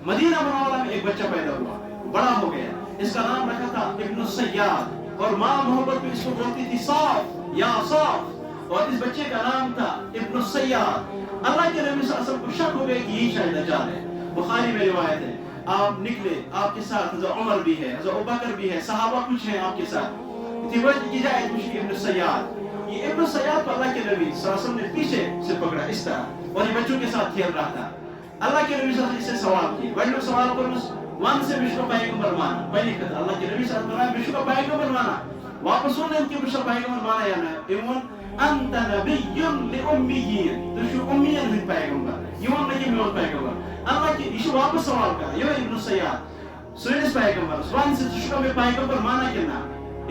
Medina Munawwara में एक बच्चा पैदा हुआ, बड़ा हो गया, इसका नाम रखा था इब्न सय्याद, और माँ मोहब्बत में इसको बोलती थी साफ या साफ, और इस बच्चे का नाम था इब्न सय्याद। अल्लाह के नबी सल्लल्लाहु अलैहि वसल्लम को शक हो गया कि यही शायद दज्जाल है। बुखारी में रिवायत है, आप निकले, आपके साथ हज़रत उमर भी है, हज़रत अबू बकर भी है, सहाबा कुछ हैं आपके साथ, की जाए इब्न सय्याद। ये इब्न सय्याद को अल्लाह के नबी सल्लल्लाहु अलैहि वसल्लम ने पीछे से पकड़ा इस तरह, और ये बच्चों के साथ खेल रहा था। अल्लाह के नबी सल्लल्लाहु अलैहि वसल्लम से सवाल किए, बड़े लोग सवाल करो, वन से विश्व का पैगंबर माना, पहली कथा अल्लाह के नबी सल्लल्लाहु अलैहि वसल्लम विश्व का पैगंबर माना, वापस सुनने उनके विश्व का पैगंबर माना या नहीं, इवन अंत नबिय्युन लिउम्मिय्यिन, तो शु उम्मियन है पैगंबर, यून नहीं में पैगंबर। अल्लाह के इशु वापस सवाल करा, यो इब्न सय्याद सुनिस पैगंबर वन से विश्व में पैगंबर माना कि ना,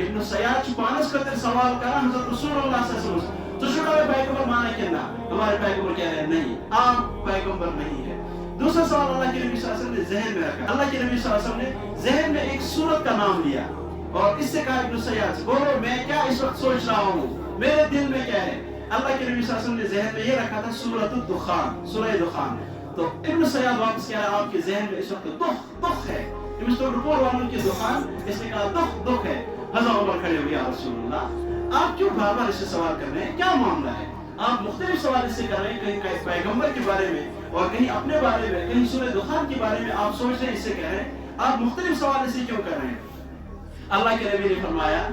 इब्न सय्याद पानस करते सवाल करा हज़रत रसूलुल्लाह सल्लल्लाहु अलैहि वसल्लम, तो शुरू में पैगंबर माना कि ना, हमारे पैगंबर कह रहे हैं नहीं, आप पैगंबर नहीं है। दूसरा सवाल अल्लाह के नबी सल्लल्लाहु अलैहि वसल्लम ने जहन में रखा, अल्लाह के नबी सल्लल्लाहु अलैहि वसल्लम ने जहन में एक सूरत का नाम लिया, और इससे कहा इब्न सय्याद से, बोलो मैं क्या इस वक्त सोच रहा हूँ, मेरे दिल में क्या है। अल्लाह के नबी सल्लल्लाहु अलैहि वसल्लम ने जहन में ये रखा था सूरत दुखान, सूरह दुखान। तो इब्न सय्याद वापस कह रहा है आपके जहन में इस वक्त दुख है, वालों की दुखान, इसने कहा दुख है। हज़रत उमर खड़े हो गए, या रसूलल्लाह आप क्यों बार बार इससे सवाल कर रहे हैं, क्या मामला है, आप मुख्तलिफ सवाल इससे कर रहे हैं, कहीं पैगंबर के बारे में और कहीं अपने बारे में, कहीं सूरह दुखान के बारे में आप सोच रहे हैं, इससे कह रहे हैं, आप मुख्तलिफ सवाल इससे क्यों कर रहे हैं। अल्लाह के नबी ने फरमाया,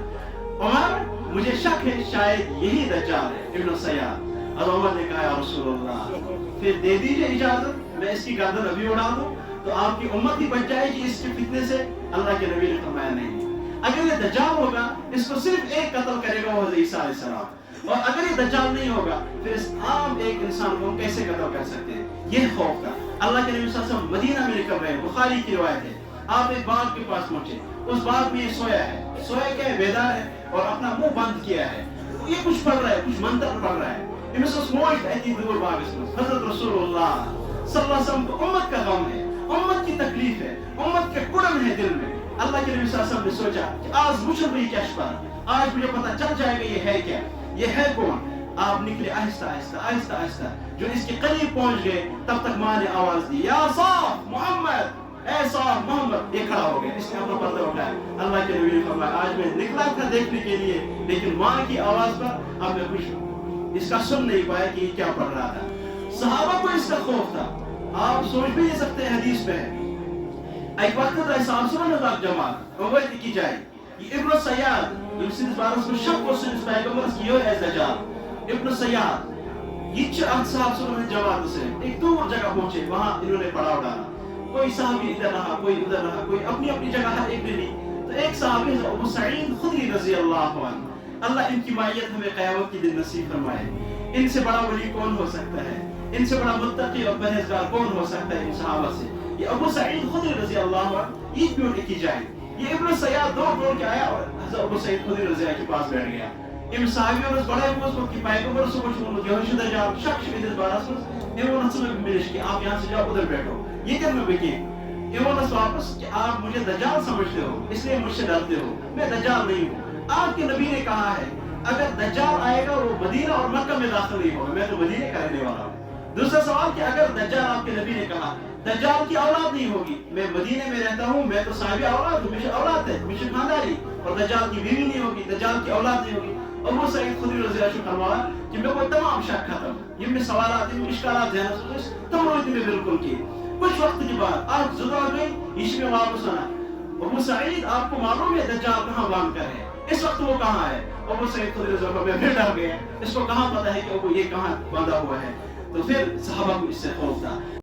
उमर मुझे शक है शायद यही दज्जाल है इब्न सय्याद। और उमर ने कहा, या रसूलल्लाह फिर दे दीजिए इजाजत, मैं इसकी गर्दन अभी उड़ा दूं तो आपकी उम्मत ही बच जाएगी इसके फितने से। अल्लाह के नबी ने फरमाया नहीं, अगर ये दज्जाल होगा इसको सिर्फ एक कत्ल करेगा वो हज़रत ईसा अलैहिस्सलाम, और अगर ये दज्जाल नहीं होगा फिर इस आम एक इंसान को हम कैसे कत्ल कर सकते हैं। ये खौफ था। अल्लाह के नबी सल्लल्लाहु अलैहि वसल्लम मदीना में निकल रहे हैं, बुखारी की रिवायत है, आप एक बाग के पास पहुंचे, उस बाग में ये सोया है, सोया क्या है, बेदार है, और अपना मुंह बंद किया है, ये कुछ पढ़ रहा है, कुछ मंत्र पढ़ रहा है। हज़रत रसूलुल्लाह सल्लल्लाहु अलैहि वसल्लम को उम्मत का गम है, उम्मत की तकलीफ है, उम्मत के कुड़न है दिल में। अल्लाह के नबी सल्लल्लाहु अलैहि वसल्लम ने सोचा कि आज मुझे कैश पर, आज मुझे पता चल जाएगा ये है क्या, ये है कौन। आप निकले आहिस्ता आहिस्ता आहिस्ता आहिस्ता, जो इसके करीब पहुंच गए तब तक माँ ने आवाज दी, या साहब मोहम्मद, ऐ साहब मोहम्मद। ये खड़ा हो गया, इसने अपना पर्दा उठाया। अल्लाह के नबी ने फरमाया, आज मैं निकला था देखने के लिए, लेकिन माँ की आवाज पर अब मैं कुछ इसका सुन नहीं पाया कि क्या पढ़ रहा था। सहाबा को इसका खौफ था, आप सोच भी नहीं सकते। हदीस में है एक वक्त था जमात अवैध की जाए, ये इब्न सय्याद इब्न बारस को शक को सिर्फ पैगंबर की है दज्जाल इब्न सय्याद ये साहब सुन जमात से एक दूर जगह पहुंचे, वहां इन्होंने पड़ाव डाला, कोई साहबी इधर रहा, कोई उधर रहा, कोई अपनी अपनी जगह हर एक ने ली। तो एक साहबी अबू सईद खुदरी रज़ी अल्लाह अन्हु, अल्लाह इनकी मायत हमें क़यामत के दिन नसीब फरमाए। इनसे बड़ा वली कौन हो सकता है, इनसे बड़ा मुत्तकी और परहेजगार कौन हो सकता है इन सहाबा से। ये अबू सईद खुदरी रज़ी अल्लाह अन्हु ईद क्यों की जाए। ये इब्न सय्याद दौड़ के आया और हज़रत अबू सईद खुदरी रज़ी अल्लाह के पास बैठ गया। इन साहबियों ने बड़े को कि पैगंबर से कुछ यहोशुदा जा शख्स इधर बारस इन्होंने समय मिलिश कि आप यहां से जाओ उधर बैठो। ये क्या मैं बेकी इन्होंने वापस कि आप मुझे दज्जाल समझते हो इसलिए मुझसे डरते हो, मैं दज्जाल नहीं हूं। आपके नबी ने कहा है अगर दज्जाल आएगा वो मदीना और मक्का में दाखिल नहीं होगा, मैं तो मदीने का रहने वाला हूं। दूसरा सवाल कि अगर दज्जाल, आपके नबी ने कहा दज्जाल की औलाद नहीं होगी, मैं मदीने में रहता हूं, मैं तो साहिब औलाद हूं, मेरी औलाद है, मेरी खानदारी, और दज्जाल की बीवी नहीं होगी, दज्जाल की औलाद नहीं होगी। अबू सईद खुदरी रज़ी अल्लाह अन्हु कि मैं कोई तमाम शक खत्म, ये में सवालात इन इश्कालात हैं तमाम में बिल्कुल की। कुछ वक्त के बाद आप जुदा गई, इसमें वापस आना, अबू सईद आपको मालूम है दज्जाल कहां बांध कर है, इस वक्त वो कहां है। अबू सईद खुदरी रज़ी अल्लाह अन्हु फिर डर गए, इसको कहां पता है कि वो ये कहां बांधा हुआ है। तो फिर सहाबा को इससे खौफ था।